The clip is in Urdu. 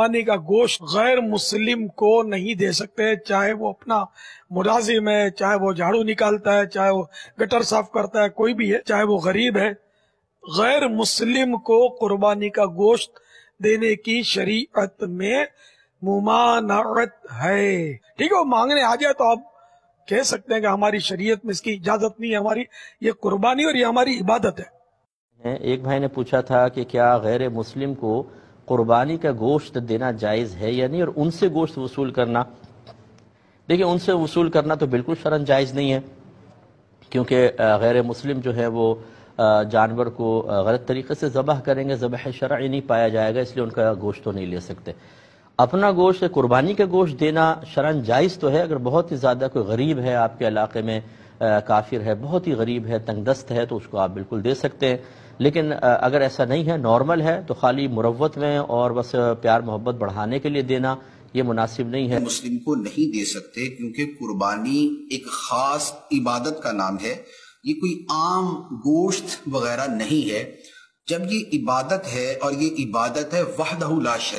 قربانی کا گوشت غیر مسلم کو نہیں دے سکتے، چاہے وہ اپنا ملازم ہے، چاہے وہ جھاڑو نکالتا ہے، چاہے وہ گٹر صاف کرتا ہے، کوئی بھی ہے، چاہے وہ غریب ہے، غیر مسلم کو قربانی کا گوشت دینے کی شریعت میں ممانعت ہے۔ ٹھیک ہے، وہ مانگنے آ جائے تو آپ کہہ سکتے ہیں کہ ہماری شریعت میں اس کی اجازت نہیں ہے، ہماری یہ قربانی اور یہ ہماری عبادت ہے۔ ایک بھائی نے پوچھا تھا کہ کیا غیر مسلم کو قربانی کا گوشت دینا جائز ہے یا نہیں، اور ان سے گوشت وصول کرنا؟ دیکھیں، ان سے وصول کرنا تو بالکل شرعاً جائز نہیں ہے، کیونکہ غیر مسلم جو ہے وہ جانور کو غلط طریقے سے ذبح کریں گے، ذبح شرعی نہیں پایا جائے گا، اس لیے ان کا گوشت تو نہیں لے سکتے۔ اپنا گوشت، قربانی کا گوشت دینا شرعاً جائز تو ہے، اگر بہت ہی زیادہ کوئی غریب ہے آپ کے علاقے میں، کافر ہے، بہت ہی غریب ہے، تنگ دست ہے، تو اس کو آپ بالکل دے سکتے ہیں۔ لیکن اگر ایسا نہیں ہے، نارمل ہے، تو خالی مروت میں اور بس پیار محبت بڑھانے کے لیے دینا یہ مناسب نہیں ہے۔ مسلم کو نہیں دے سکتے، کیونکہ قربانی ایک خاص عبادت کا نام ہے، یہ کوئی عام گوشت وغیرہ نہیں ہے۔ جب یہ عبادت ہے اور یہ عبادت ہے وحدہ لا شریک